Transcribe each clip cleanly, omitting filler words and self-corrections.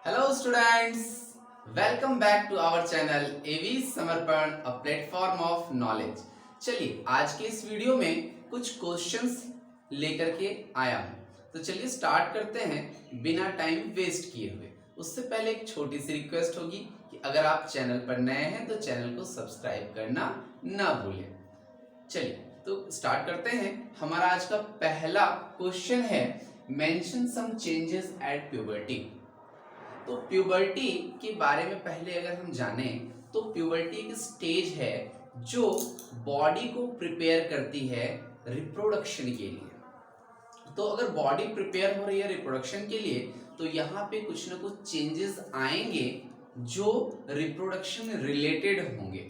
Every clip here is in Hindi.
Hello students, welcome back to our channel AV समर्पण a platform of knowledge। चलिए आज के इस वीडियो में कुछ क्वेश्चंस लेकर के आया हूँ, तो चलिए स्टार्ट करते हैं बिना टाइम वेस्ट किए हुए। उससे पहले एक छोटी सी रिक्वेस्ट होगी कि अगर आप चैनल पर नए हैं तो चैनल को सब्सक्राइब करना ना भूलें। चलिए तो स्टार्ट करते हैं। हमारा आज का पहला क्वेश्चन है mention some changes at puberty. तो प्यूबर्टी के बारे में पहले अगर हम जाने तो प्यूबर्टी एक स्टेज है जो बॉडी को प्रिपेयर करती है रिप्रोडक्शन के लिए। तो अगर बॉडी प्रिपेयर हो रही है रिप्रोडक्शन के लिए तो यहाँ पे कुछ ना कुछ चेंजेस आएंगे जो रिप्रोडक्शन रिलेटेड होंगे,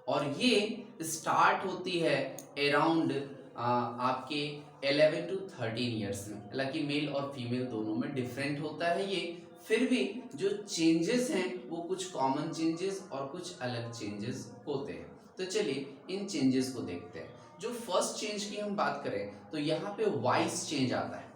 और ये स्टार्ट होती है अराउंड आपके 11 to 13 ईयर्स में। हालांकि मेल और फीमेल दोनों में डिफरेंट होता है ये, फिर भी जो चेंजेस हैं वो कुछ कॉमन चेंजेस और कुछ अलग चेंजेस होते हैं। तो चलिए इन चेंजेस को देखते हैं। जो फर्स्ट चेंज की हम बात करें तो यहाँ पे वॉइस चेंज आता है।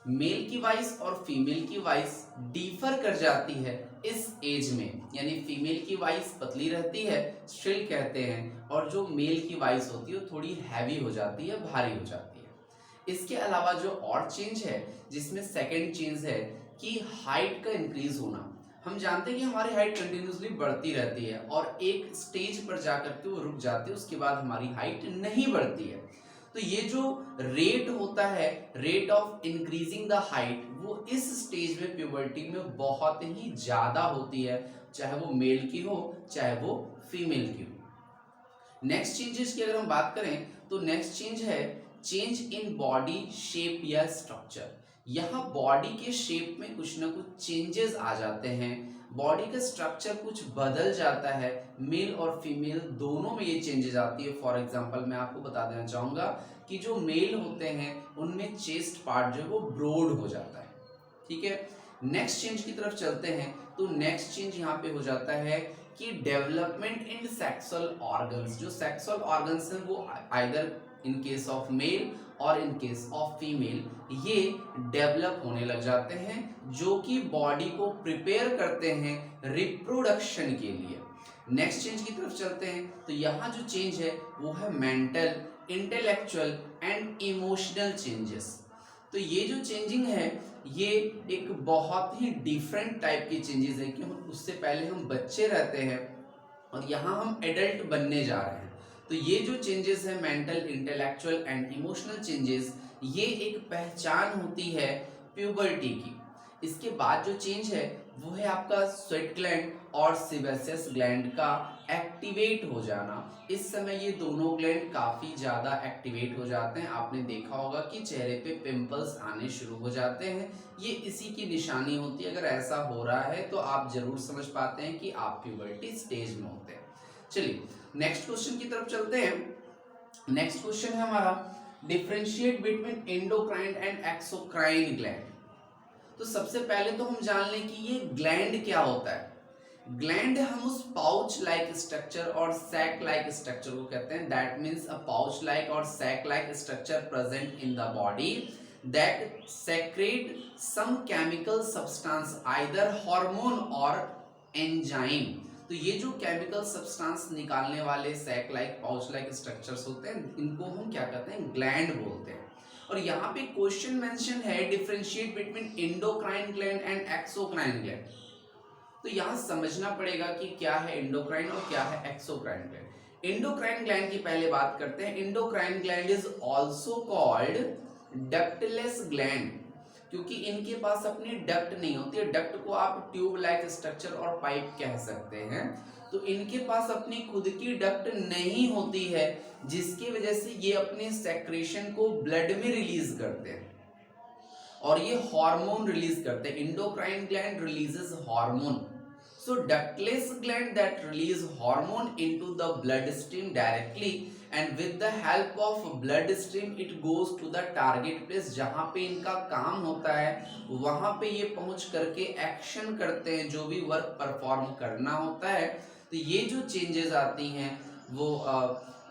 मेल की वॉइस और फीमेल की वॉइस डिफर कर जाती है इस एज में, यानी फीमेल की वॉइस पतली रहती है, श्रिल कहते हैं, और जो मेल की वॉइस होती है वो थोड़ी हैवी हो जाती है, भारी हो जाती है। इसके अलावा जो और चेंज है जिसमें सेकंड चेंज है कि हाइट का इंक्रीज होना। हम जानते हैं कि हमारी हाइट कंटिन्यूसली बढ़ती रहती है और एक स्टेज पर जाकर के वो रुक जाती है, उसके बाद हमारी हाइट नहीं बढ़ती है। तो ये जो रेट होता है, rate of increasing the height, वो इस स्टेज में प्यूबर्टी में बहुत ही ज्यादा होती है, चाहे वो मेल की हो चाहे वो फीमेल की हो। नेक्स्ट चेंजेस की अगर हम बात करें तो नेक्स्ट चेंज है चेंज इन बॉडी शेप या स्ट्रक्चर। यहाँ बॉडी के शेप में कुछ ना कुछ चेंजेस आ जाते हैं, बॉडी का स्ट्रक्चर कुछ बदल जाता है। मेल और फीमेल दोनों में ये चेंजेस आती है। फॉर एग्जांपल मैं आपको बता देना चाहूँगा कि जो मेल होते हैं उनमें चेस्ट पार्ट जो है वो ब्रॉड हो जाता है। ठीक है, नेक्स्ट चेंज की तरफ चलते हैं तो नेक्स्ट चेंज यहाँ पे हो जाता है कि डेवलपमेंट इन सेक्सुअल ऑर्गन्स। जो सेक्सुअल ऑर्गन्स हैं वो either in case of male और इन केस ऑफ फीमेल ये डेवलप होने लग जाते हैं, जो कि बॉडी को प्रिपेयर करते हैं रिप्रोडक्शन के लिए। नेक्स्ट चेंज की तरफ चलते हैं तो यहाँ जो चेंज है वो है mental, intellectual and emotional changes. तो ये जो चेंजिंग है ये एक बहुत ही डिफरेंट टाइप की चेंजेस है कि उससे पहले हम बच्चे रहते हैं और यहाँ हम एडल्ट बनने जा रहे हैं। तो ये जो चेंजेस है mental, intellectual and emotional changes, ये एक पहचान होती है प्यूबर्टी की। इसके बाद जो चेंज है वो है आपका स्वेट ग्लैंड और सेबेसियस ग्लैंड का एक्टिवेट हो जाना। इस समय ये दोनों ग्लैंड काफी ज्यादा एक्टिवेट हो जाते हैं। आपने देखा होगा कि चेहरे पे पिंपल्स आने शुरू हो जाते हैं, ये इसी की निशानी होती है। अगर ऐसा हो रहा है तो आप जरूर समझ पाते हैं कि आप प्यूबर्टी स्टेज में होते हैं। चलिए नेक्स्ट क्वेश्चन की तरफ चलते हैं। नेक्स्ट क्वेश्चन है हमारा differentiate between endocrine and exocrine gland. तो सबसे पहले तो हम जान लें कि ये ग्लैंड क्या होता है। ग्लैंड हम उस पाउच लाइक स्ट्रक्चर और सैक लाइक स्ट्रक्चर को कहते हैं। That means a pouch like और sac like structure present in the body that secrete some chemical substance either hormone और एंजाइम। तो ये जो केमिकल सब्सटेंस निकालने वाले sac like pouch like structures होते हैं इनको हम क्या कहते हैं, ग्लैंड बोलते हैं। और यहाँ पे क्वेश्चन मेंशन है differentiate between endocrine gland and exocrine gland. तो यहाँ समझना पड़ेगा कि क्या है एंडोक्राइन और क्या है एक्सोक्राइन ग्लैंड। एंडोक्राइन ग्लैंड की पहले बात करते हैं। Endocrine gland is also called ductless gland, क्योंकि इनके पास अपनी डक्ट नहीं होती है। डक्ट को आप ट्यूब लाइक स्ट्रक्चर और पाइप कह सकते हैं। तो इनके पास अपनी खुद की डक्ट नहीं होती है, जिसकी वजह से ये अपने सेक्रेशन को ब्लड में रिलीज करते हैं और ये हार्मोन रिलीज करते हैं। Endocrine gland releases hormone. So ductless gland that release hormone into the blood stream directly and with the help of blood stream it goes to the target place। जहाँ पे इनका काम होता है वहाँ पे ये पहुँच करके एक्शन करते हैं, जो भी वर्क परफॉर्म करना होता है। तो ये जो चेंजेस आती हैं वो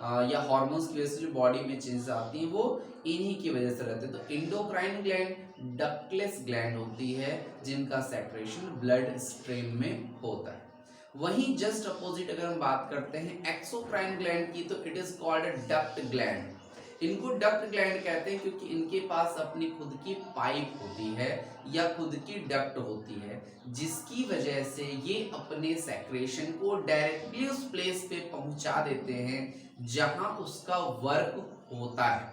या हार्मोन्स की वजह से जो बॉडी में चेंजेस आती हैं वो इन्हीं की वजह से रहते हैं। तो एंडोक्राइन ग्लैंड डक्टलेस ग्लैंड होती है जिनका सेक्रेशन ब्लड स्ट्रीम में होता है। वहीं जस्ट अपोजिट अगर हम बात करते हैं एक्सोक्राइन ग्लैंड की, तो it is called duct gland. इनको डक्ट ग्लैंड कहते हैं क्योंकि इनके पास अपनी खुद की पाइप होती है या खुद की डक्ट होती है, जिसकी वजह से ये अपने सेक्रेशन को डायरेक्टली उस प्लेस पे पहुंचा देते हैं जहां उसका वर्क होता है,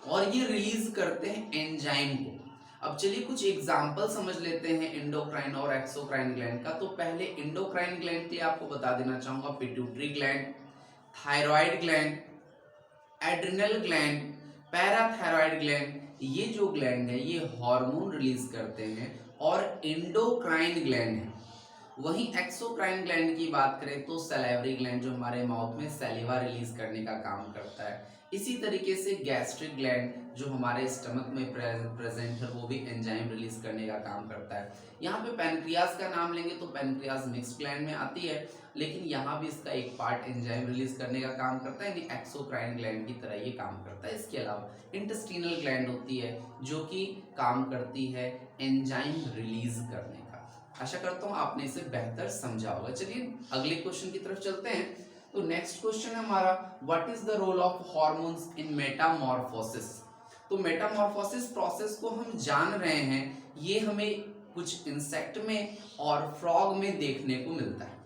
और ये रिलीज करते हैं एंजाइम को। अब चलिए कुछ एग्जाम्पल समझ लेते हैं एंडोक्राइन और एक्सोक्राइन ग्लैंड का। तो पहले एंडोक्राइन ग्लैंड के लिए आपको बता देना चाहूंगा pituitary gland, thyroid gland, adrenal gland, parathyroid gland. ये जो ग्लैंड है ये हार्मोन रिलीज करते हैं और एंडोक्राइन ग्लैंड है। वहीं एक्सोक्राइन ग्लैंड की बात करें तो सैलिवरी ग्लैंड जो हमारे माउथ में सैलिवा रिलीज करने का काम करता है। इसी तरीके से गैस्ट्रिक ग्लैंड जो हमारे स्टमक में प्रेजेंट है वो भी एंजाइम रिलीज करने का काम करता है। यहाँ पे पैनक्रियाज का नाम लेंगे तो पैनक्रियाज मिक्स्ड ग्लैंड में आती है, लेकिन यहाँ भी इसका एक पार्ट एंजाइम रिलीज करने का काम करता है, यानी एक्सोक्राइन ग्लैंड की तरह ये काम करता है। इसके अलावा इंटेस्टिनल ग्लैंड होती है जो कि काम करती है एंजाइम रिलीज करने का। आशा करता हूँ आपने इसे बेहतर समझा होगा। चलिए अगले क्वेश्चन की तरफ चलते हैं। तो नेक्स्ट क्वेश्चन है हमारा, what is the role of hormones in metamorphosis. तो मेटामॉर्फोसिस प्रोसेस को हम जान रहे हैं, ये हमें कुछ इंसेक्ट में और फ्रॉग में देखने को मिलता है।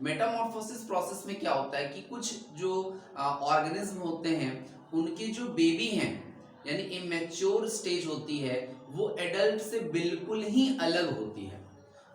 मेटामॉर्फोसिस प्रोसेस में क्या होता है कि कुछ जो ऑर्गेनिज्म होते हैं उनके जो बेबी हैं यानी इमेच्योर स्टेज होती है वो एडल्ट से बिल्कुल ही अलग होती है,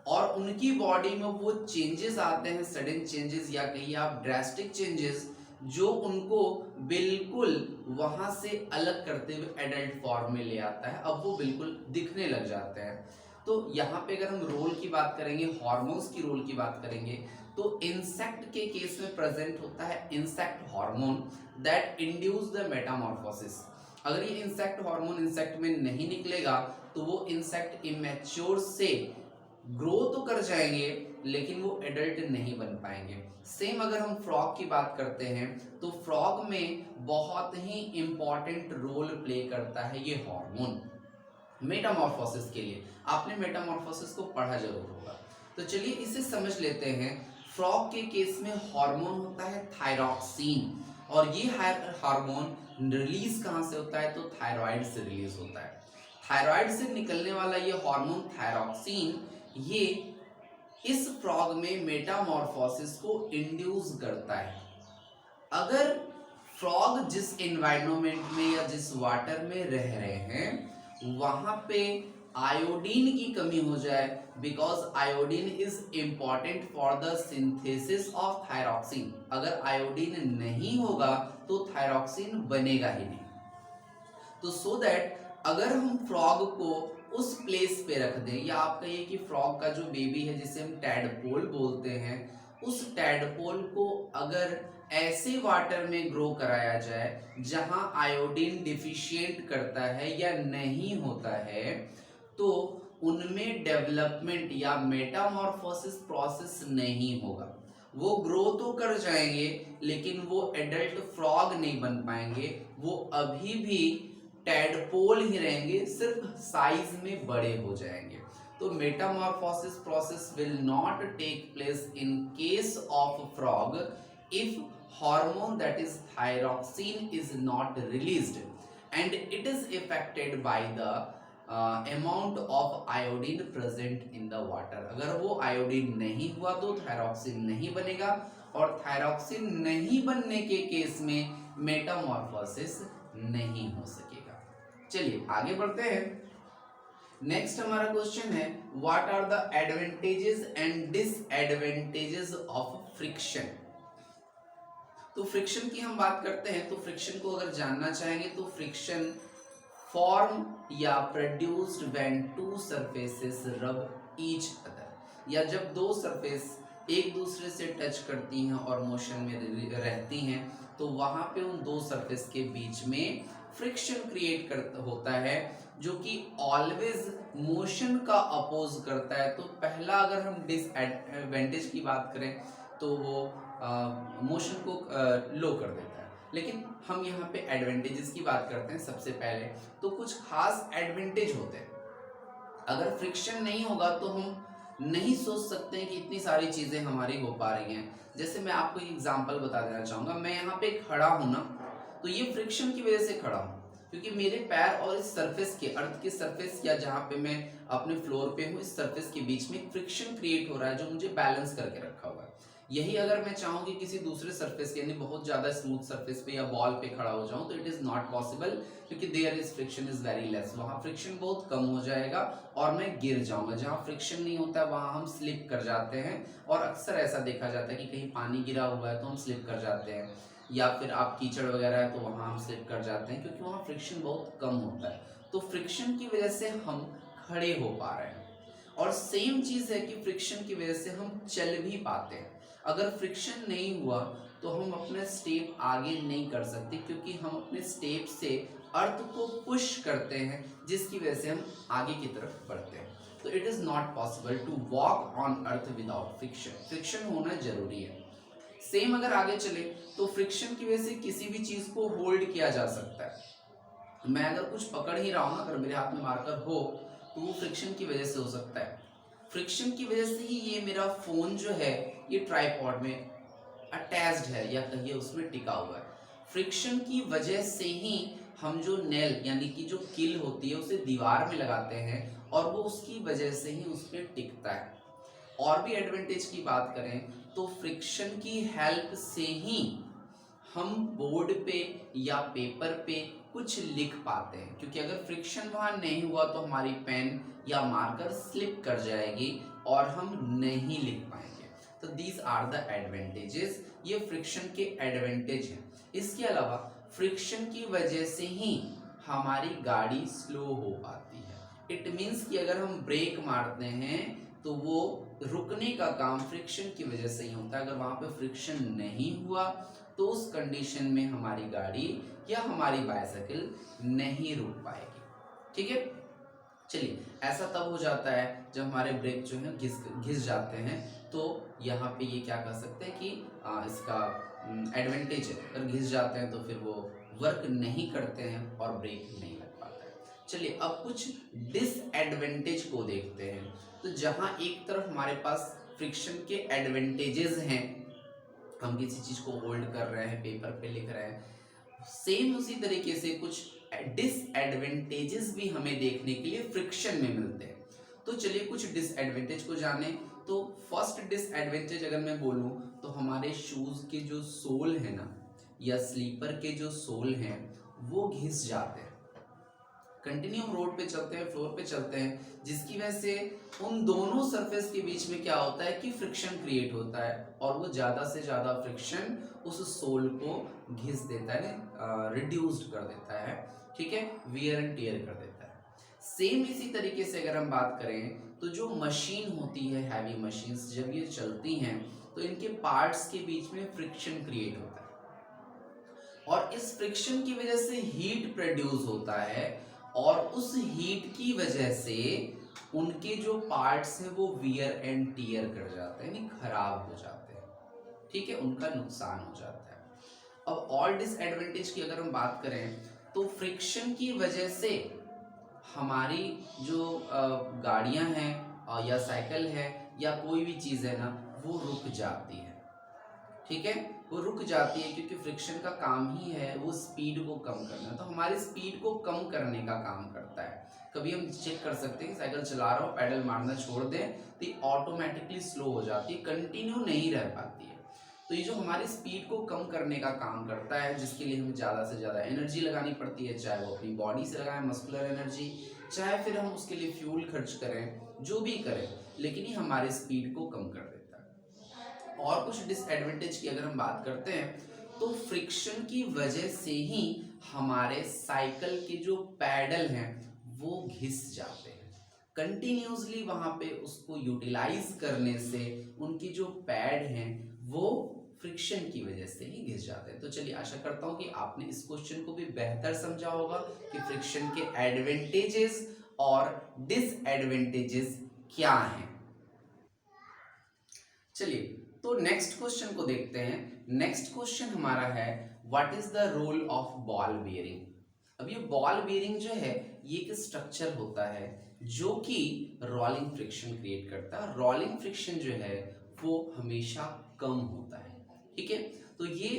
और उनकी बॉडी में वो चेंजेस आते हैं, सडन चेंजेस या कहिए आप ड्रास्टिक चेंजेस, जो उनको बिल्कुल वहां से अलग करते हुए एडल्ट फॉर्म में ले आता है। अब वो बिल्कुल दिखने लग जाते हैं। तो यहाँ पे अगर हम रोल की बात करेंगे, हार्मोन्स की रोल की बात करेंगे, तो इंसेक्ट के केस में प्रेजेंट होता है insect hormone that induce the Metamorphosis. अगर ये इंसेक्ट हार्मोन इंसेक्ट में नहीं निकलेगा तो वो इंसेक्ट इमेच्योर से ग्रो तो कर जाएंगे लेकिन वो एडल्ट नहीं बन पाएंगे। सेम अगर हम फ्रॉग की बात करते हैं तो फ्रॉग में बहुत ही इंपॉर्टेंट रोल प्ले करता है ये हार्मोन मेटामॉर्फोसिस के लिए। आपने मेटामॉर्फोसिस को पढ़ा जरूर होगा। तो चलिए इसे समझ लेते हैं। फ्रॉग के केस में हार्मोन होता है थायरॉक्सिन, और ये हार्मोन रिलीज कहाँ से होता है तो थायराइड से रिलीज होता है। थायराइड से निकलने वाला ये हार्मोन थायरॉक्सिन ये इस फ्रॉग में मेटामॉर्फोसिस को इंड्यूस करता है। अगर फ्रॉग जिस एनवायरनमेंट में या जिस वाटर में रह रहे हैं वहां पे आयोडीन की कमी हो जाए, because iodine is important for the synthesis of thyroxine, अगर आयोडीन नहीं होगा तो थायरॉक्सिन बनेगा ही नहीं। तो सो दैट अगर हम फ्रॉग को उस प्लेस पे रख दें, या आप कहिए कि फ्रॉग का जो बेबी है जिसे हम टैडपोल बोलते हैं, उस टैडपोल को अगर ऐसे वाटर में ग्रो कराया जाए जहां आयोडीन डिफिशिएंट करता है या नहीं होता है, तो उनमें डेवलपमेंट या मेटामॉर्फोसिस प्रोसेस नहीं होगा। वो ग्रो तो कर जाएंगे लेकिन वो एडल्ट फ्रॉग नहीं बन पाएंगे, वो अभी भी टैडपोल ही रहेंगे, सिर्फ साइज में बड़े हो जाएंगे। तो metamorphosis process will not take place in case of frog if hormone that is thyroxine is not released and it is affected by the amount of iodine present in the water। अगर वो आयोडीन नहीं हुआ तो थायरॉक्सिन नहीं बनेगा, और थायरॉक्सिन नहीं बनने के केस में मेटामॉर्फोसिस नहीं हो सकेगा। चलिए आगे बढ़ते हैं। नेक्स्ट हमारा क्वेश्चन है, what are the advantages and disadvantages of friction. तो फ्रिक्शन की हम बात करते हैं, तो फ्रिक्शन को अगर जानना चाहेंगे तो फ्रिक्शन फॉर्म या प्रोड्यूस्ड व्हेन टू सरफेसेस रब ईच अदर, या जब दो सरफेस एक दूसरे से टच करती हैं और मोशन में रहती हैं तो वहां पे उन दो सरफेस के बीच में फ्रिक्शन क्रिएट होता है जो कि ऑलवेज मोशन का अपोज करता है। तो पहला अगर हम डिसएडवांटेज की बात करें तो वो मोशन को लो कर देता है। लेकिन हम यहाँ पे एडवांटेजेस की बात करते हैं। सबसे पहले तो कुछ खास एडवांटेज होते हैं। अगर फ्रिक्शन नहीं होगा तो हम नहीं सोच सकते हैं कि इतनी सारी चीजें हमारी हो पा रही हैं। जैसे मैं आपको एक एग्जांपल बता देना चाहूंगा, मैं यहाँ पे खड़ा हूं ना, तो ये फ्रिक्शन की वजह से खड़ा हूं, क्योंकि मेरे पैर और इस सरफेस के, अर्थ के सरफेस या जहां पे मैं अपने फ्लोर पे हूँ, इस सरफेस के बीच में फ्रिक्शन क्रिएट हो रहा है जो मुझे बैलेंस करके रखा हुआ है। यही अगर मैं चाहूँ कि किसी दूसरे सरफेस यानी बहुत ज्यादा स्मूथ सरफेस पे या बॉल पे खड़ा हो जाऊं, तो इट इज नॉट पॉसिबल, क्योंकि there is friction is very less, वहां फ्रिक्शन बहुत कम हो जाएगा और मैं गिर जाऊंगा। जहां फ्रिक्शन नहीं होता है वहां हम स्लिप कर जाते हैं, और अक्सर ऐसा देखा जाता है कि कहीं पानी गिरा हुआ है तो हम स्लिप कर जाते हैं, या फिर आप कीचड़ वगैरह है तो वहां हम स्लिप कर जाते हैं, क्योंकि वहां फ्रिक्शन बहुत कम होता है। तो फ्रिक्शन की वजह से हम खड़े हो पा रहे हैं। और सेम चीज है कि फ्रिक्शन की वजह से हम चल भी पाते हैं। अगर फ्रिक्शन नहीं हुआ तो हम अपने स्टेप आगे नहीं कर सकते, क्योंकि हम अपने स्टेप से अर्थ को पुश करते हैं, जिसकी वजह से हम आगे की तरफ बढ़ते हैं। तो it is not possible to walk on earth without friction. Friction होना जरूरी है। सेम अगर आगे चले तो फ्रिक्शन की वजह से किसी भी चीज को होल्ड किया जा सकता है। मैं अगर कुछ पकड़ ही रहा हूं ना, अगर मेरे हाथ में मार्कर हो तो वो फ्रिक्शन की वजह से हो सकता है। फ्रिक्शन की वजह से ही ये मेरा फोन जो है ये ट्राइपॉड में अटैच्ड है, या कहिए उसमें टिका हुआ है। फ्रिक्शन की वजह से ही हम जो नेल यानी कि जो किल होती है उसे दीवार में लगाते हैं, और वो उसकी वजह से ही उस पर टिकता है। और भी एडवांटेज की बात करें तो फ्रिक्शन की हेल्प से ही हम बोर्ड पे या पेपर पे कुछ लिख पाते हैं, क्योंकि अगर फ्रिक्शन वहां नहीं हुआ तो हमारी पेन या मार्कर स्लिप कर जाएगी और हम नहीं लिख पाएंगे। तो दीज आर द एडवांटेजेस, ये फ्रिक्शन के एडवांटेज हैं। इसके अलावा फ्रिक्शन की वजह से ही हमारी गाड़ी स्लो हो पाती है। इट मीन्स कि अगर हम ब्रेक मारते हैं तो वो रुकने का काम फ्रिक्शन की वजह से ही होता है। अगर वहां पे फ्रिक्शन नहीं हुआ तो उस कंडीशन में हमारी गाड़ी या हमारी बाइसाइकिल नहीं रुक पाएगी। ठीक है, चलिए, ऐसा तब हो जाता है जब हमारे ब्रेक जो है घिस जाते हैं। तो यहाँ पे ये क्या कर सकते हैं कि इसका एडवांटेज है, अगर घिस जाते हैं तो फिर वो वर्क नहीं करते हैं और ब्रेक नहीं लग पाता है। चलिए, अब कुछ डिसएडवांटेज को देखते हैं। तो जहां एक तरफ हमारे पास फ्रिक्शन के एडवांटेजेस हैं, हम किसी चीज को होल्ड कर रहे हैं, पेपर पे लिख रहे हैं, सेम उसी तरीके से कुछ डिसएडवांटेजेस भी हमें देखने के लिए फ्रिक्शन में मिलते हैं। तो चलिए कुछ डिसएडवांटेज को जाने। तो फर्स्ट डिसएडवांटेज अगर मैं बोलूं तो हमारे शूज के जो सोल है ना, या स्लीपर के जो सोल हैं, वो घिस जाते हैं। कंटिन्यू रोड पे चलते हैं, फ्लोर पे चलते हैं, जिसकी वजह से उन दोनों सरफेस के बीच में क्या होता है कि फ्रिक्शन क्रिएट होता है, और वो ज्यादा से ज्यादा फ्रिक्शन उस सोल को घिस देता है, रिड्यूस्ड कर देता है। ठीक है, वियर एंड टियर कर देता है। सेम इसी तरीके से अगर हम बात करें तो जो मशीन होती है, हैवी मशीन्स जब ये चलती हैं तो इनके पार्ट्स के बीच में फ्रिक्शन क्रिएट होता है, और इस फ्रिक्शन की वजह से हीट प्रोड्यूस होता है, और उस हीट की वजह से उनके जो पार्ट्स हैं वो वियर एंड टियर कर जाते हैं, यानी खराब हो जाते हैं। ठीक है, उनका नुकसान हो जाता है। अब और डिसएडवांटेज की अगर हम बात करें तो फ्रिक्शन की वजह से हमारी जो गाड़ियां हैं या साइकिल है या कोई भी चीज़ है ना, वो रुक जाती है। ठीक है, वो रुक जाती है, क्योंकि फ्रिक्शन का काम ही है वो स्पीड को कम करना। तो हमारी स्पीड को कम करने का काम करता है। कभी हम चेक कर सकते हैं कि साइकिल चला रहा हो, पैडल मारना छोड़ दें तो ये ऑटोमेटिकली स्लो हो जाती है, कंटिन्यू नहीं रह पाती है। तो ये जो हमारी स्पीड को कम करने का काम करता है, जिसके लिए हमें ज़्यादा से ज़्यादा एनर्जी लगानी पड़ती है, चाहे वो अपनी बॉडी से लगाएं मस्कुलर एनर्जी, चाहे फिर हम उसके लिए फ्यूल खर्च करें, जो भी करें, लेकिन ये हमारी स्पीड को कम कर देता है। और कुछ डिसएडवांटेज की अगर हम बात करते हैं तो फ्रिक्शन की वजह से ही हमारे साइकिल के जो पैडल हैं वो घिस जाते हैं। कंटिन्यूसली वहां पे उसको यूटिलाइज करने से उनकी जो पैड हैं वो फ्रिक्शन की वजह से ही घिस जाते हैं। तो चलिए, आशा करता हूं कि आपने इस क्वेश्चन को भी बेहतर समझा होगा कि फ्रिक्शन के एडवांटेजेस और डिसएडवांटेजेस क्या हैं। चलिए, तो नेक्स्ट क्वेश्चन को देखते हैं। नेक्स्ट क्वेश्चन हमारा है, what is the role of ball bearing. अब ये बॉल बेयरिंग जो है ये एक स्ट्रक्चर होता है जो कि रोलिंग फ्रिक्शन क्रिएट करता है। रोलिंग फ्रिक्शन जो है वो हमेशा कम होता है, ठीक है। तो ये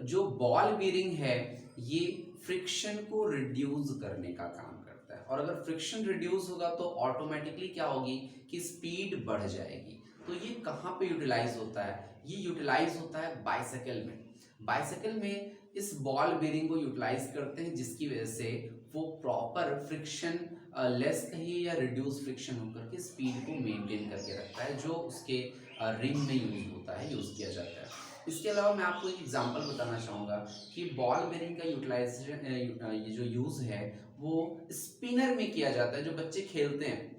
जो बॉल बेयरिंग है ये फ्रिक्शन को रिड्यूस करने का काम करता है, और अगर फ्रिक्शन रिड्यूस होगा तो ऑटोमेटिकली क्या होगी कि स्पीड बढ़ जाएगी। तो ये कहाँ पे यूटिलाइज होता है, ये यूटिलाइज होता है बाइसाइकिल में। बाइसाइकिल में इस बॉल बेयरिंग को यूटिलाइज करते हैं जिसकी वजह से वो प्रॉपर फ्रिक्शन लेस कहिए या रिड्यूस फ्रिक्शन होकर के स्पीड को मेंटेन करके रखता है, जो उसके रिम में यूज होता है, यूज किया जाता है। इसके अलावा मैं आपको एक एग्जांपल बताना चाहूँगा कि बॉल बेयरिंग का यूटिलाइजेशन ये जो यूज़ है वो स्पिनर में किया जाता है। जो बच्चे खेलते हैं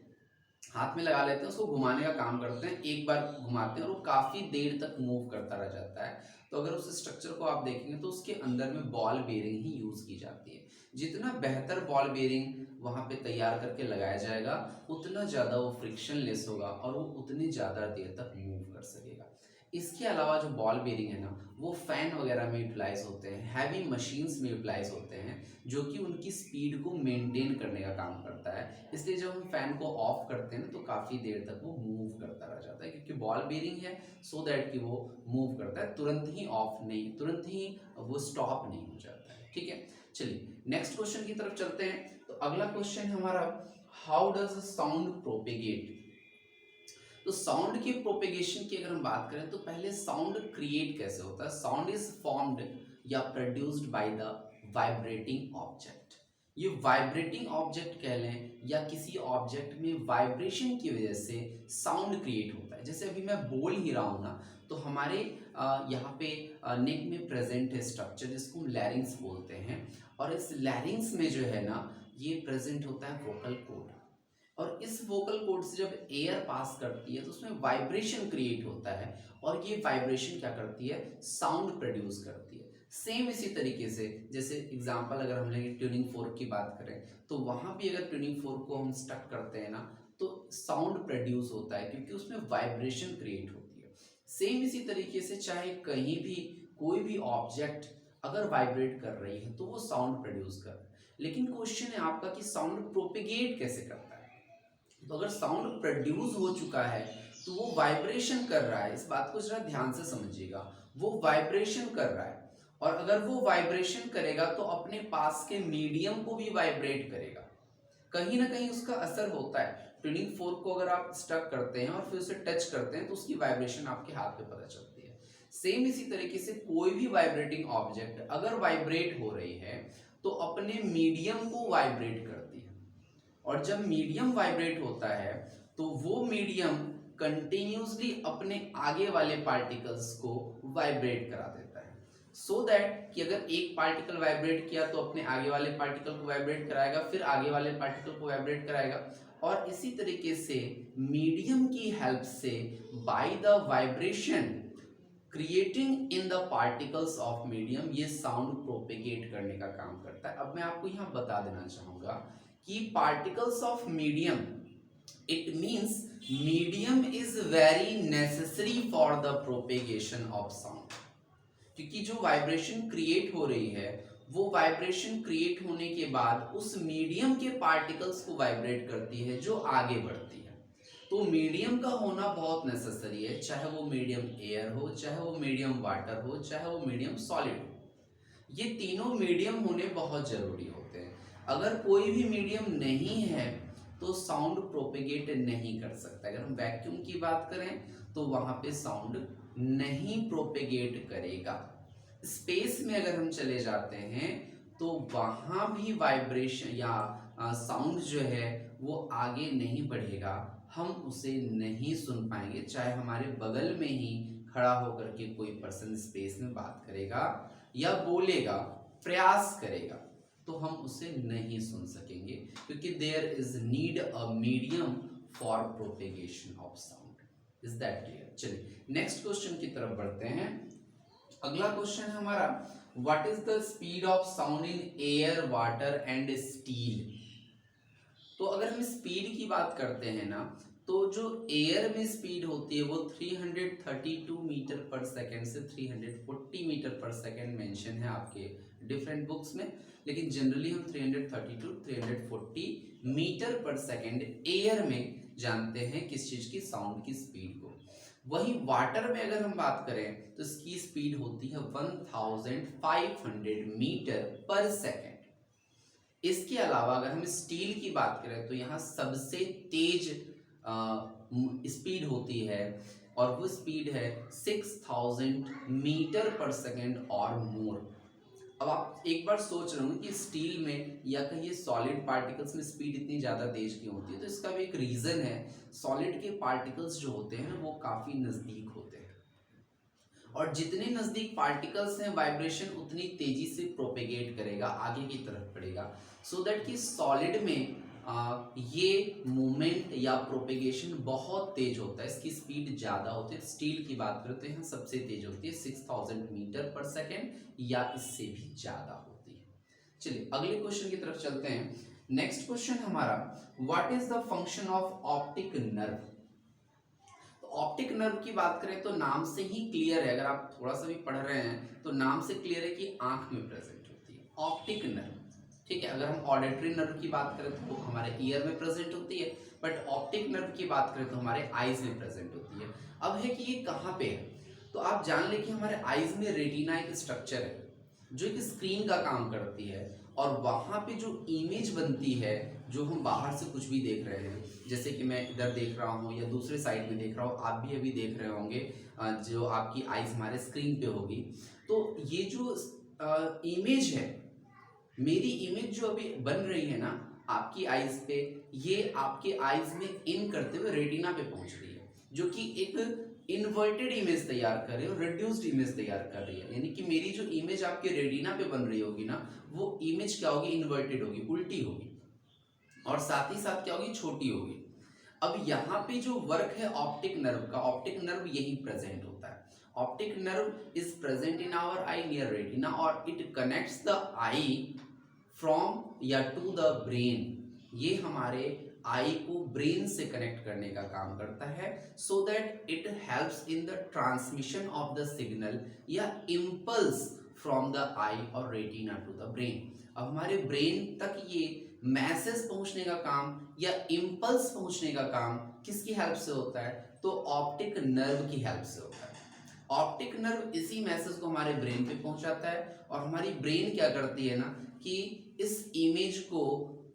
हाथ में लगा लेते हैं, उसको घुमाने का काम करते हैं, एक बार घुमाते हैं और वो काफ़ी देर तक मूव करता रह जाता है। तो अगर उस स्ट्रक्चर को आप देखेंगे तो उसके अंदर में बॉल बेयरिंग ही यूज़ की जाती है। जितना बेहतर बॉल बेयरिंग वहाँ पे तैयार करके लगाया जाएगा उतना ज़्यादा वो फ्रिक्शन लेस होगा और वो उतनी ज़्यादा देर तक मूव कर सकेगा। इसके अलावा जो बॉल बेयरिंग है ना वो फैन वगैरह में यूटिलाइज होते हैं, हैवी मशीन्स में यूटिलाइज होते हैं जो कि उनकी स्पीड को मेंटेन करने का काम करता है। इसलिए जब हम फैन को ऑफ करते हैं ना तो काफ़ी देर तक वो मूव करता रह जाता है, क्योंकि बॉल बेयरिंग है सो दैट कि वो मूव करता है, तुरंत ही ऑफ नहीं, तुरंत ही वो स्टॉप नहीं हो जाता है, ठीक है। चलिए नेक्स्ट क्वेश्चन की तरफ चलते हैं। तो अगला क्वेश्चन है हमारा, हाउ डज साउंड प्रोपेगेट। तो साउंड के प्रोपेगेशन की अगर हम बात करें तो पहले साउंड क्रिएट कैसे होता है। साउंड इज फॉर्म्ड या produced by the vibrating object. ये वाइब्रेटिंग ऑब्जेक्ट कह लें या किसी ऑब्जेक्ट में वाइब्रेशन की वजह से साउंड क्रिएट होता है। जैसे अभी मैं बोल ही रहा हूँ ना तो हमारे यहाँ पे नेक में प्रेजेंट है स्ट्रक्चर जिसको हम लैरिंग्स बोलते हैं, और इस लैरिंग्स में जो है ना ये प्रेजेंट होता है वोकल कॉर्ड, और इस वोकल कॉर्ड से जब एयर पास करती है तो उसमें वाइब्रेशन क्रिएट होता है, और ये वाइब्रेशन क्या करती है, साउंड प्रोड्यूस करती है। सेम इसी तरीके से जैसे एग्जांपल अगर हम लेंगे ट्यूनिंग फोर्क की बात करें तो वहां भी अगर ट्यूनिंग फोर्क को हम स्टक करते हैं ना तो साउंड प्रोड्यूस होता है क्योंकि उसमें वाइब्रेशन क्रिएट होती है। सेम इसी तरीके से चाहे कहीं भी कोई भी ऑब्जेक्ट अगर वाइब्रेट कर रही है तो वो साउंड प्रोड्यूस कर रहा है। लेकिन क्वेश्चन है आपका कि साउंड प्रोपेगेट कैसे करता है। तो अगर साउंड प्रोड्यूस हो चुका है तो वो वाइब्रेशन कर रहा है, इस बात को जरा ध्यान से समझिएगा, वो वाइब्रेशन कर रहा है, और अगर वो वाइब्रेशन करेगा तो अपने पास के मीडियम को भी वाइब्रेट करेगा, कहीं ना कहीं उसका असर होता है। ट्यूनिंग फोर्क को अगर आप स्टक करते हैं और फिर उसे टच करते हैं तो उसकी वाइब्रेशन आपके हाथ पे पता चलती है। सेम इसी तरीके से कोई भी वाइब्रेटिंग ऑब्जेक्ट अगर वाइब्रेट हो रही है तो अपने मीडियम को वाइब्रेट करती है, और जब मीडियम वाइब्रेट होता है तो वो मीडियम कंटिन्यूसली अपने आगे वाले पार्टिकल्स को वाइब्रेट करा देता है, सो दैट कि अगर एक पार्टिकल वाइब्रेट किया तो अपने आगे वाले पार्टिकल को वाइब्रेट कराएगा, फिर आगे वाले पार्टिकल को वाइब्रेट कराएगा, और इसी तरीके से मीडियम की हेल्प से by the vibration creating in the particles of medium ये साउंड प्रोपेगेट करने का काम करता है। अब मैं आपको यहाँ बता देना चाहूंगा कि particles of medium, it means medium is very necessary for the propagation of sound, क्योंकि जो वाइब्रेशन क्रिएट हो रही है वो वाइब्रेशन क्रिएट होने के बाद उस मीडियम के पार्टिकल्स को वाइब्रेट करती है जो आगे बढ़ती है। तो मीडियम का होना बहुत नेसेसरी है, चाहे वो मीडियम एयर हो, चाहे वो मीडियम वाटर हो, चाहे वो मीडियम सॉलिड हो, ये तीनों मीडियम होने बहुत जरूरी होते हैं। अगर कोई भी मीडियम नहीं है तो साउंड प्रोपेगेट नहीं कर सकता। अगर हम वैक्यूम की बात करें तो वहां पे साउंड नहीं प्रोपेगेट करेगा। स्पेस में अगर हम चले जाते हैं तो वहां भी वाइब्रेशन या साउंड जो है वो आगे नहीं बढ़ेगा, हम उसे नहीं सुन पाएंगे, चाहे हमारे बगल में ही खड़ा होकर के कोई पर्सन स्पेस में बात करेगा या बोलेगा, प्रयास करेगा, तो हम उसे नहीं सुन सकेंगे, क्योंकि there is need a medium for propagation of sound. Is that clear. चलिए नेक्स्ट क्वेश्चन की तरफ बढ़ते हैं। अगला क्वेश्चन है हमारा, what is the speed of sound in air, water and steel. तो अगर हम स्पीड की बात करते हैं ना, तो जो एयर में स्पीड होती है वो 332 मीटर पर सेकेंड से 340 मीटर पर सेकेंड मेंशन है आपके डिफरेंट बुक्स में, लेकिन जनरली हम 332 340 मीटर पर सेकेंड एयर में जानते हैं किस चीज की, साउंड की स्पीड को। वही वाटर में अगर हम बात करें तो इसकी स्पीड होती है 1500 मीटर पर सेकेंड। इसके अलावा अगर हम स्टील की बात करें तो यहाँ सबसे तेज स्पीड होती है और वो स्पीड है 6000 मीटर पर सेकेंड और मोर। अब आप एक बार सोच रहे होंगे कि स्टील में या कहीं सॉलिड पार्टिकल्स में स्पीड इतनी ज़्यादा तेज क्यों होती है, तो इसका भी एक रीज़न है। सॉलिड के पार्टिकल्स जो होते हैं ना वो काफ़ी नज़दीक होते हैं, और जितने नज़दीक पार्टिकल्स हैं वाइब्रेशन उतनी तेज़ी से प्रोपेगेट करेगा, आगे की तरफ बढ़ेगा, सो दैट कि सॉलिड में ये मूवमेंट या प्रोपेगेशन बहुत तेज होता है, इसकी स्पीड ज़्यादा होती है। स्टील की बात करते हैं सबसे तेज होती है 6000 मीटर पर सेकेंड या इससे भी ज़्यादा होती है। चलिए अगले क्वेश्चन की तरफ चलते हैं। नेक्स्ट क्वेश्चन हमारा, what is the function of optic nerve. तो ऑप्टिक नर्व की बात करें तो नाम से ही क्लियर है, अगर आप थोड़ा सा भी पढ़ रहे हैं तो नाम से क्लियर है कि आंख में प्रेजेंट होती है ऑप्टिक नर्व, ठीक है। अगर हम ऑडिटरी नर्व की बात करें तो वो हमारे ईयर में प्रेजेंट होती है, बट ऑप्टिक नर्व की बात करें तो हमारे आईज में प्रेजेंट होती है। अब है कि ये कहाँ पे है, तो आप जान लें कि हमारे आईज में रेटिना एक स्ट्रक्चर है जो एक स्क्रीन का काम करती है, और वहाँ पे जो इमेज बनती है, जो हम बाहर से कुछ भी देख रहे हैं, जैसे कि मैं इधर देख रहा हूँ या दूसरे साइड में देख रहा हूँ, आप भी अभी देख रहे होंगे, जो आपकी आईज हमारे स्क्रीन पे होगी, तो ये जो इमेज है, मेरी इमेज जो अभी बन रही है ना आपकी आईज पे, ये आपके आईज में इन करते हुए रेटिना पे पहुंच रही है, जो कि एक इन्वर्टेड इमेज तैयार कर रही है और रिड्यूस्ड इमेज तैयार कर रही है। यानी कि मेरी जो इमेज आपके रेटिना पे बन रही होगी ना, वो इमेज क्या होगी, इन्वर्टेड होगी, उल्टी होगी, और साथ ही साथ क्या होगी, छोटी होगी। अब यहाँ पे जो वर्क है ऑप्टिक नर्व का, ऑप्टिक नर्व यही प्रेजेंट होता है। Optic nerve is present in our eye near retina, और it connects the eye from या टू द ब्रेन। ये हमारे आई को ब्रेन से कनेक्ट करने का काम करता है, so that it helps in the transmission of the signal या इम्पल्स फ्रॉम द आई और रेटिना टू द ब्रेन। अब हमारे ब्रेन तक ये मैसेज पहुंचने का काम या इम्पल्स पहुंचने का काम किसकी हेल्प से होता है, तो ऑप्टिक नर्व की हेल्प से होता है। ऑप्टिक नर्व इसी मैसेज को हमारे ब्रेन पे पहुंचाता है, और हमारी ब्रेन क्या करती है ना कि इस इमेज को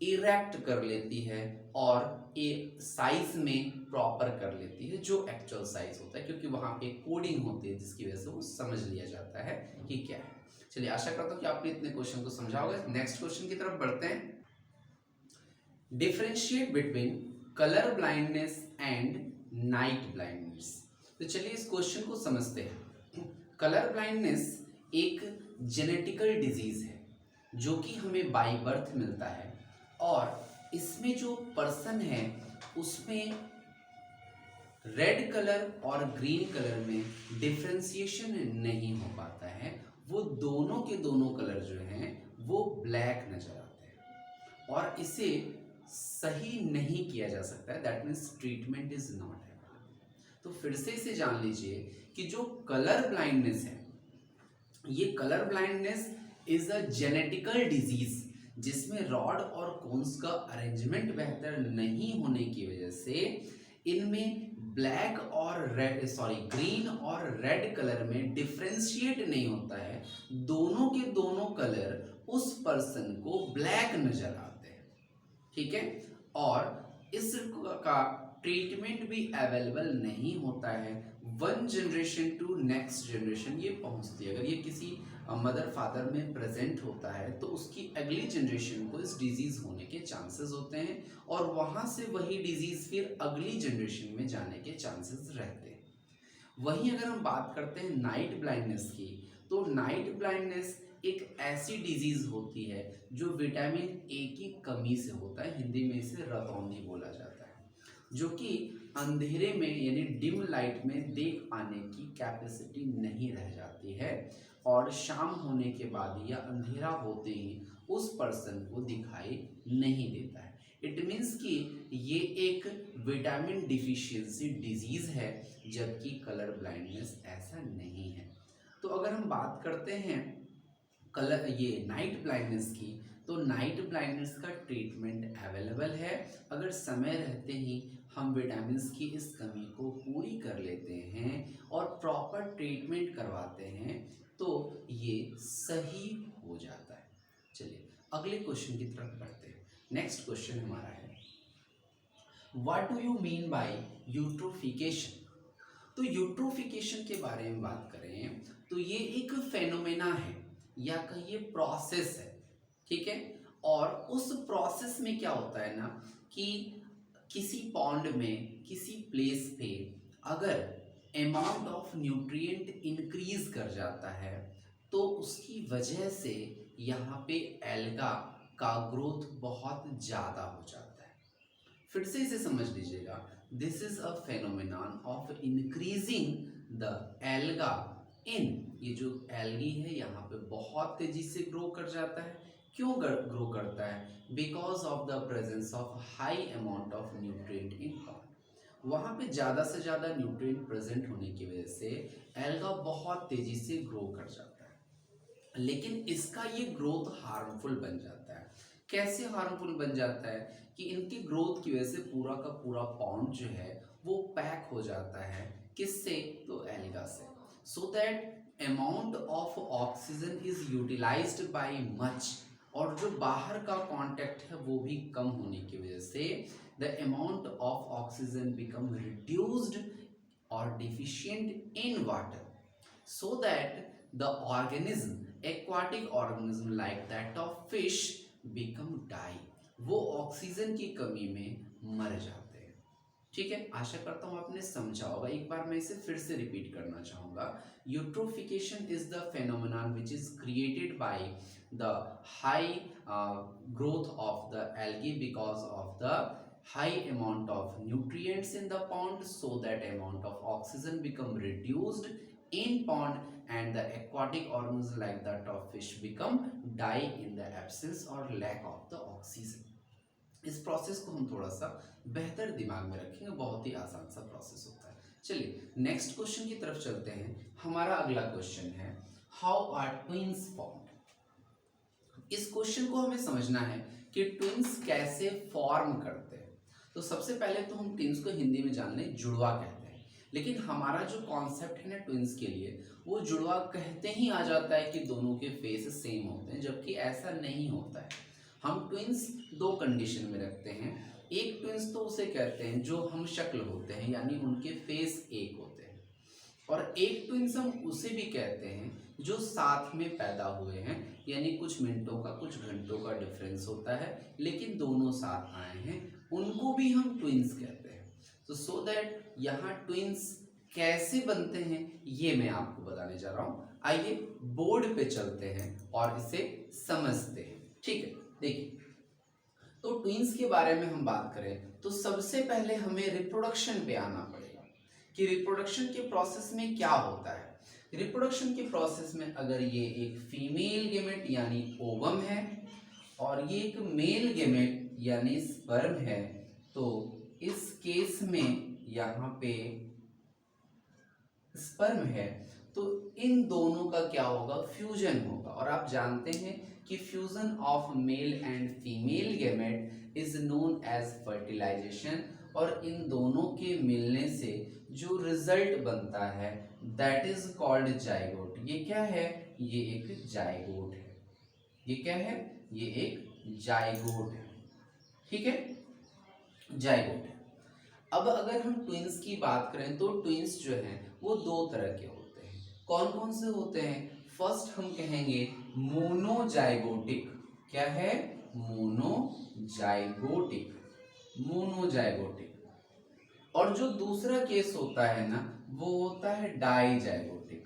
इरेक्ट कर लेती है और एक साइज में प्रॉपर कर लेती है, जो एक्चुअल साइज होता है, क्योंकि वहां पे कोडिंग होती है जिसकी वजह से वो समझ लिया जाता है कि क्या है। चलिए आशा करता हूँ कि आपने इतने क्वेश्चन को समझा होगा। नेक्स्ट क्वेश्चन की तरफ बढ़ते हैं। Differentiate between colour blindness and night blindness. तो चलिए इस क्वेश्चन को समझते हैं। कलर ब्लाइंडनेस एक जेनेटिकल डिजीज है जो कि हमें बाय बर्थ मिलता है, और इसमें जो पर्सन है उसमें रेड कलर और ग्रीन कलर में डिफरेंशिएशन नहीं हो पाता है, वो दोनों के दोनों कलर जो हैं वो ब्लैक नजर आते हैं, और इसे सही नहीं किया जा सकता है, that means treatment is not available. तो फिर से इसे जान लीजिए कि जो कलर ब्लाइंडनेस है, ये colour blindness is a genetical disease जिसमें रॉड और कोन्स का अरेंजमेंट बेहतर नहीं होने की वजह से इनमें ब्लैक और रेड ग्रीन और रेड कलर में डिफरेंशिएट नहीं होता है, दोनों के दोनों कलर उस पर्सन को ब्लैक नजर आते हैं, ठीक है। और इसका ट्रीटमेंट भी अवेलेबल नहीं होता है, one generation to next generation ये पहुंचती है। अगर ये किसी मदर फादर में प्रेजेंट होता है तो उसकी अगली जनरेशन को इस डिजीज होने के चांसेस होते हैं, और वहां से वही डिजीज फिर अगली जनरेशन में जाने के चांसेस रहते हैं। वहीं अगर हम बात करते हैं नाइट ब्लाइंडनेस की, तो नाइट ब्लाइंडनेस एक ऐसी डिजीज होती है जो विटामिन ए की कमी से होता है, हिंदी में इसे रतौंधी बोला जाता है, जो कि अंधेरे में यानी डिम लाइट में देख पाने की कैपेसिटी नहीं रह जाती है, और शाम होने के बाद या अंधेरा होते ही उस पर्सन को दिखाई नहीं देता है। इट मीन्स कि ये एक विटामिन डिफिशियंसी डिजीज है, जबकि कलर ब्लाइंडनेस ऐसा नहीं है। तो अगर हम बात करते हैं ये नाइट ब्लाइंडनेस की, तो नाइट ब्लाइंडनेस का ट्रीटमेंट अवेलेबल है। अगर समय रहते ही हम विटामिन की इस कमी को पूरी कर लेते हैं और प्रॉपर ट्रीटमेंट करवाते हैं तो ये सही हो जाता है। चलिए अगले क्वेश्चन की तरफ बढ़ते हैं। नेक्स्ट क्वेश्चन हमारा है, what do you mean by eutrophication. तो यूट्रोफिकेशन के बारे में बात करें तो ये एक फेनोमेना है या कहिए प्रोसेस है, ठीक है। और उस प्रोसेस में क्या होता है ना कि किसी पॉन्ड में किसी प्लेस पे अगर अमाउंट ऑफ न्यूट्रिएंट इंक्रीज कर जाता है तो उसकी वजह से यहाँ पे एल्गा का ग्रोथ बहुत ज़्यादा हो जाता है। फिर से इसे समझ लीजिएगा, this is a phenomenon of increasing the alga in, ये जो एल्गी है यहाँ पे बहुत तेजी से ग्रो कर जाता है। क्यों ग्रो करता है? Because of the presence of high amount of nutrient in pond. वहाँ पे ज़्यादा से ज़्यादा न्यूट्रिएंट प्रेजेंट होने की वजह से एल्गा बहुत तेजी से ग्रो कर जाता है। लेकिन इसका ये ग्रोथ हार्मफुल बन जाता है। कैसे हार्मफुल बन जाता है कि इनकी ग्रोथ की वजह से पूरा का पूरा पॉन्ड जो है वो पैक हो जाता है। किससे? तो एल्गा से। So that amount of oxygen is utilised by much, और जो बाहर का कांटेक्ट है वो भी कम होने की वजह से the amount of oxygen become reduced और deficient in water, so that the organism aquatic organism like that of fish become die, वो ऑक्सीजन की कमी में मर जाते हैं। ठीक है, आशा करता हूँ आपने समझा होगा। एक बार मैं इसे फिर से रिपीट करना चाहूँगा। Eutrophication is the phenomenon which is created by the high growth of the algae because of the high amount of nutrients in the pond, so that amount of oxygen become reduced in pond and the aquatic organisms like that of fish become die in the absence or lack of the oxygen। इस प्रोसेस को हम थोड़ा सा बेहतर दिमाग में रखेंगे, बहुत ही आसान सा प्रोसेस होता है। चलिए नेक्स्ट क्वेश्चन की तरफ चलते हैं। हमारा अगला क्वेश्चन है, हाउ आर ट्विन्स फॉर्म्ड। इस क्वेश्चन को हमें समझना है कि ट्विन्स कैसे फॉर्म करते हैं। तो सबसे पहले तो हम ट्विन्स को हिंदी में जान लें, जुड़वा कहते हैं। लेकिन हमारा जो कॉन्सेप्ट है ना ट्विन्स के लिए, वो जुड़वा कहते ही आ जाता है कि दोनों के फेस सेम होते हैं, जबकि ऐसा नहीं होता है। हम ट्विन्स दो कंडीशन में रखते हैं। एक ट्विन्स तो उसे कहते हैं जो हम शक्ल होते हैं, यानी उनके फेस एक होते हैं, और एक ट्विन्स हम उसे भी कहते हैं जो साथ में पैदा हुए हैं, यानी कुछ मिनटों का कुछ घंटों का डिफरेंस होता है लेकिन दोनों साथ आए हैं, उनको भी हम ट्विन्स कहते हैं। तो सो दैट यहाँ ट्विन्स कैसे बनते हैं ये मैं आपको बताने जा रहा हूँ। आइए बोर्ड पे चलते हैं और इसे समझते हैं। ठीक है, देखिए तो ट्विन्स के बारे में हम बात करें तो सबसे पहले हमें रिप्रोडक्शन पे आना पड़ेगा कि रिप्रोडक्शन के प्रोसेस में क्या होता है। रिप्रोडक्शन के प्रोसेस में अगर ये एक फीमेल गेमेट यानी ओवम है और ये एक मेल गेमेट यानी स्पर्म है, तो इस केस में यहाँ पे स्पर्म है, तो इन दोनों का क्या होगा? फ्यूजन होगा। और आप जानते हैं कि fusion of male and female gamete is known as fertilisation, और इन दोनों के मिलने से जो रिजल्ट बनता है दैट इज कॉल्ड जाइगोट। ये क्या है? ये एक जाइगोट है। ये क्या है? ये एक जाइगोट है। ठीक है, जाइगोट है। अब अगर हम ट्विन्स की बात करें तो ट्विन्स जो हैं वो दो तरह के होते हैं। कौन कौन से होते हैं? फर्स्ट हम कहेंगे मोनोजाइगोटिक। क्या है? मोनोजाइगोटिक। मोनोजाइगोटिक। और जो दूसरा केस होता है ना वो होता है डाइजाइगोटिक।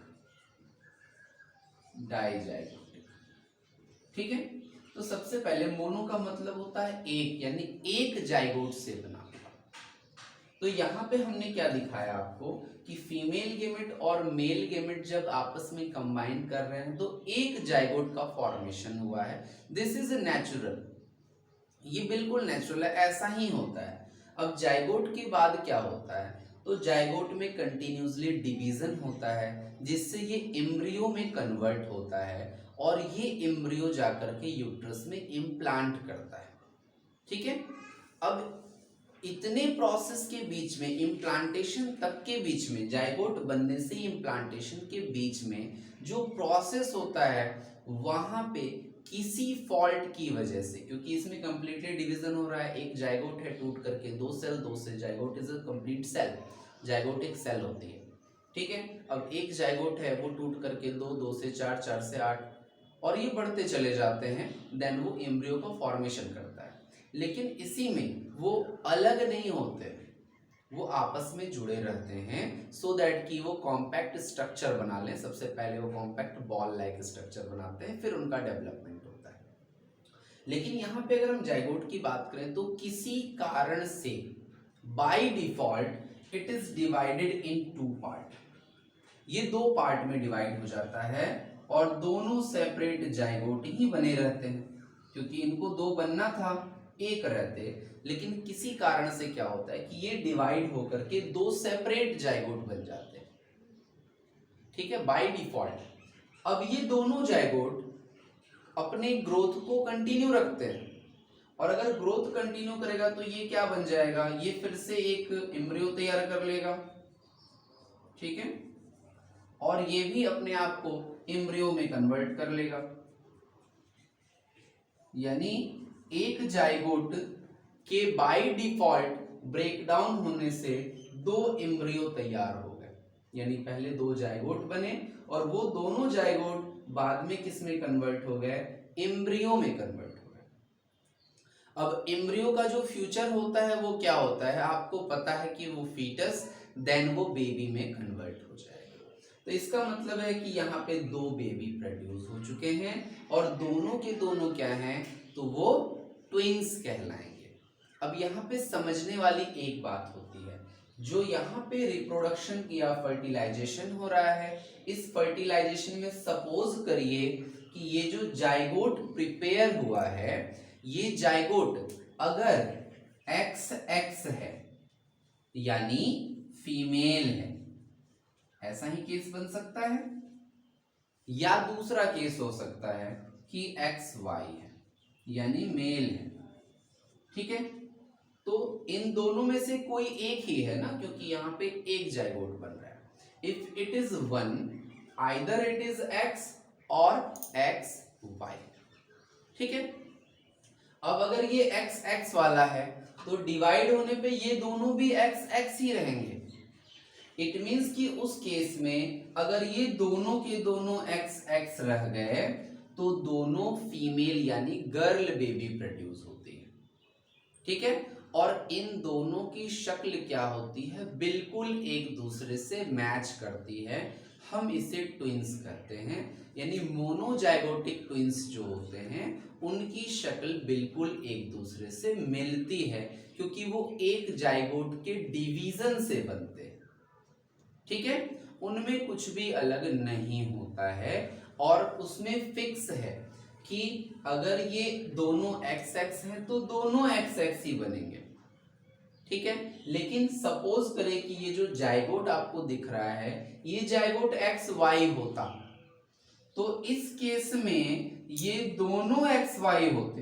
डाइजाइगोटिक। ठीक है, तो सबसे पहले मोनो का मतलब होता है एक, यानी एक जाइगोट से बना। तो यहाँ पे हमने क्या दिखाया आपको कि फीमेल गेमेट और मेल गेमेट जब आपस में कंबाइन कर रहे हैं तो एक जाइगोट का फॉर्मेशन हुआ है। This is natural. ये बिल्कुल नेचुरल है, ऐसा ही होता है। अब जाइगोट के बाद क्या होता है, तो जाइगोट में कंटिन्यूसली डिवीजन होता है जिससे ये एम्ब्रियो में कन्वर्ट होता है और ये एम्ब्रियो जाकर के यूट्रस में इम्प्लांट करता है। ठीक है। अब इतने प्रोसेस के बीच में, इम्प्लांटेशन तक के बीच में, जाइगोट बनने से इम्प्लांटेशन के बीच में जो प्रोसेस होता है वहां पे किसी फॉल्ट की वजह से, क्योंकि इसमें कंप्लीटली डिवीजन हो रहा है, एक जाइगोट है टूट करके दो सेल, दो से zygote is a complete cell, zygote एक सेल होती है। ठीक है। अब एक जाइगोट है वो टूट करके दो, दो से चार, चार से आठ, और ये बढ़ते चले जाते हैं, देन वो एम्ब्रियो का फॉर्मेशन करता है। लेकिन इसी में वो अलग नहीं होते, वो आपस में जुड़े रहते हैं सो दैट कि वो कॉम्पैक्ट स्ट्रक्चर बना लें। सबसे पहले वो कॉम्पैक्ट बॉल लाइक स्ट्रक्चर बनाते हैं, फिर उनका डेवलपमेंट होता है। लेकिन यहाँ पे अगर हम जाइगोट की बात करें तो किसी कारण से by default it is divided in two part, ये दो पार्ट में डिवाइड हो जाता है और दोनों सेपरेट जाइगोट ही बने रहते हैं, क्योंकि इनको दो बनना था, एक रहते, लेकिन किसी कारण से क्या होता है कि ये डिवाइड होकर के दो सेपरेट जाइगोट बन जाते हैं। ठीक है, बाय डिफॉल्ट। अब ये दोनों जाइगोट अपने ग्रोथ को कंटिन्यू रखते हैं, और अगर ग्रोथ कंटिन्यू करेगा तो ये क्या बन जाएगा, ये फिर से एक एम्ब्रियो तैयार कर लेगा। ठीक है, और ये भी अपने आप को एम्ब्रियो में कन्वर्ट कर लेगा, यानी एक जाइगोट के बाय डिफॉल्ट ब्रेकडाउन होने से दो एम्ब्रियो तैयार हो गए, यानी पहले दो जाइगोट बने और वो दोनों जाइगोट बाद में किस में कन्वर्ट हो गए, एम्ब्रियो में कन्वर्ट हो गए। अब एम्ब्रियो का जो फ्यूचर होता है वो क्या होता है, आपको पता है कि वो फीटस, देन वो बेबी में कन्वर्ट हो जाएगा। तो इसका मतलब है कि यहाँ पे दो बेबी प्रोड्यूस हो चुके हैं और दोनों के दोनों क्या हैं, तो वो ट्विंस कहलाएंगे। अब यहाँ पे समझने वाली एक बात होती है, जो यहाँ पे रिप्रोडक्शन या फर्टिलाइजेशन हो रहा है, इस फर्टिलाइजेशन में सपोज करिए कि ये जो जाइगोट प्रिपेयर हुआ है, ये जाइगोट अगर XX है यानी फीमेल है, ऐसा ही केस बन सकता है, या दूसरा केस हो सकता है कि XY है यानी मेल है। ठीक है, तो इन दोनों में से कोई एक ही है ना, क्योंकि यहाँ पे एक जाइगोट बन रहा है। If it is one, either it is X और XY। ठीक है, अब अगर ये XX वाला है तो डिवाइड होने पे ये दोनों भी XX ही रहेंगे। इट मीन्स कि उस केस में अगर ये दोनों के दोनों XX रह गए तो दोनों फीमेल यानी गर्ल बेबी प्रोड्यूस होती है। ठीक है, और इन दोनों की शक्ल क्या होती है, बिल्कुल एक दूसरे से मैच करती है, हम इसे ट्विंस कहते हैं। यानी मोनोजाइगोटिक ट्विंस जो होते हैं उनकी शक्ल बिल्कुल एक दूसरे से मिलती है, क्योंकि वो एक जाइगोट के डिवीजन से बनते हैं। ठीक है, उनमें कुछ भी अलग नहीं होता है, और उसमें फिक्स है कि अगर ये दोनों XX हैं तो दोनों XX ही बनेंगे। ठीक है, लेकिन सपोज करें कि ये जो जाइगोट आपको दिख रहा है ये जाइगोट XY होता, तो इस केस में ये दोनों XY होते।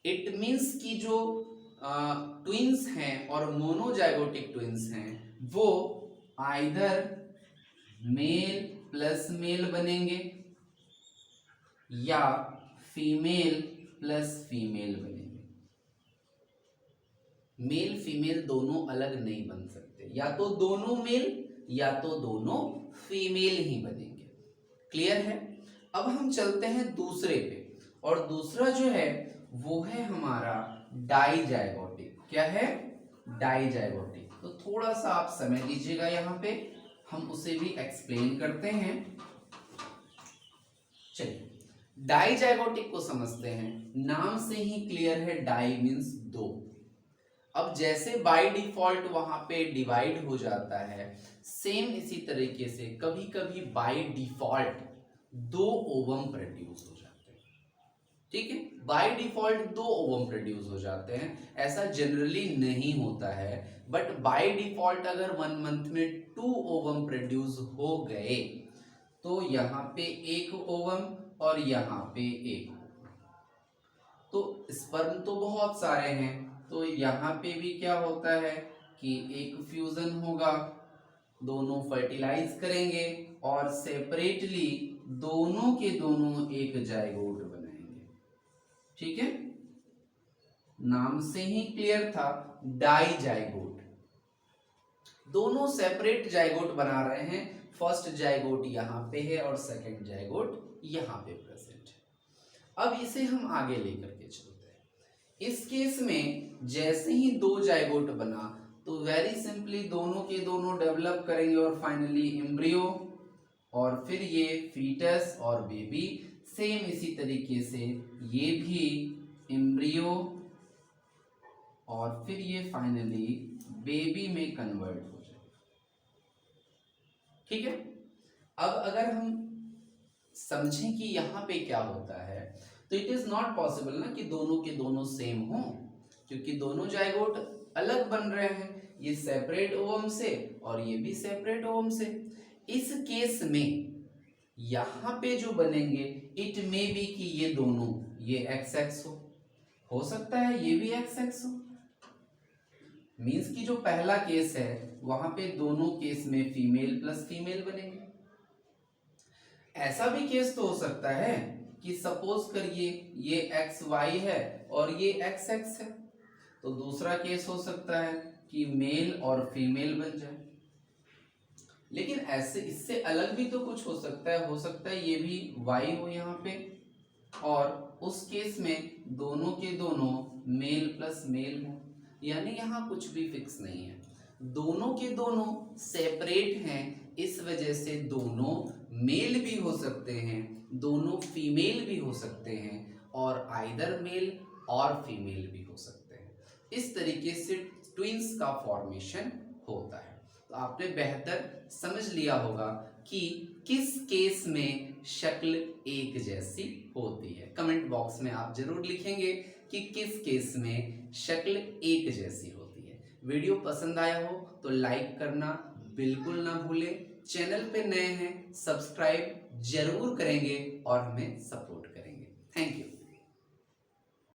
इट मीन्स कि जो ट्विंस हैं और मोनोजाइगोटिक ट्विंस हैं वो आइदर मेल प्लस मेल बनेंगे या फीमेल प्लस फीमेल बनेंगे। मेल फीमेल दोनों अलग नहीं बन सकते, या तो दोनों मेल या तो दोनों फीमेल ही बनेंगे। क्लियर है। अब हम चलते हैं दूसरे पे, और दूसरा जो है वो है हमारा डाइजाइगोटिक। क्या है, डाइजाइगोटिक। तो थोड़ा सा आप समय दीजिएगा, यहाँ पे हम उसे भी एक्सप्लेन करते हैं। चलिए डाइजाइगोटिक को समझते हैं। नाम से ही क्लियर है, डाई मीन्स दो। अब जैसे बाय डिफॉल्ट वहां पे डिवाइड हो जाता है, सेम इसी तरीके से कभी कभी बाय डिफॉल्ट दो ओवम प्रोड्यूस हो जाते हैं। ठीक है। बाय डिफॉल्ट 2 ओवम प्रोड्यूस हो जाते हैं, ऐसा जनरली नहीं होता है, बट बाय डिफॉल्ट अगर 1 मंथ में 2 ओवम प्रोड्यूस हो गए तो यहाँ पे 1 ओवम और यहाँ पे 1। तो स्पर्म तो बहुत सारे हैं, तो यहाँ पे भी क्या होता है कि एक फ्यूजन होगा, दोनों फर्टिलाइज करेंगे और सेपरेटली दोनों के दोनों एक जाइगोट बनाएंगे। ठीक है, नाम से ही क्लियर था, डाई जाइगोट। दोनों सेपरेट जाइगोट बना रहे हैं, फर्स्ट जाइगोट यहाँ पे है और सेकंड जाइगोट यहाँ पे प्रेजेंट है। अब इसे हम आगे लेकर के चलते हैं। इस केस में जैसे ही 2 जाइगोट बना तो वेरी सिंपली दोनों के दोनों डेवलप करेंगे और फाइनली एम्ब्रियो और फिर ये फीटस और बेबी। सेम इसी तरीके से ये भी एम्ब्रियो और फिर ये फाइनली बेबी में कन्वर्ट हो जाए। ठीक है, अब अगर हम समझें कि यहाँ पे क्या होता है तो इट इज नॉट पॉसिबल ना कि दोनों के दोनों सेम हो, क्योंकि दोनों जाइगोट अलग बन रहे हैं, ये सेपरेट ओवम से और ये भी सेपरेट ओवम से। इस केस में यहाँ पे जो बनेंगे इट मे बी कि ये दोनों, ये एक्स एक्स हो सकता है ये भी एक्स एक्स हो। मीन्स कि जो पहला केस है वहां पे दोनों केस में फीमेल प्लस फीमेल बनेंगे। ऐसा भी केस तो हो सकता है कि सपोज करिए ये एक्स वाई है और ये एक्स एक्स है, तो दूसरा केस हो सकता है कि मेल और फीमेल बन जाए। लेकिन ऐसे इससे अलग भी तो कुछ हो सकता है ये भी वाई हो यहाँ पे, और उस केस में दोनों के दोनों मेल प्लस मेल हो, यानी यहाँ कुछ भी फिक्स नहीं है, दोनों के दोनों सेपरेट हैं, इस वजह से दोनों मेल भी हो सकते हैं, दोनों फीमेल भी हो सकते हैं, और आइदर मेल और फीमेल भी हो सकते हैं। इस तरीके से ट्विंस का फॉर्मेशन होता है। तो आपने बेहतर समझ लिया होगा कि किस केस में शक्ल एक जैसी होती है। कमेंट बॉक्स में आप जरूर लिखेंगे कि किस केस में शक्ल एक जैसी होती है। वीडियो पसंद आया हो तो लाइक करना बिल्कुल ना भूलें, चैनल पे नए हैं सब्सक्राइब जरूर करेंगे और हमें सपोर्ट करेंगे। Thank you.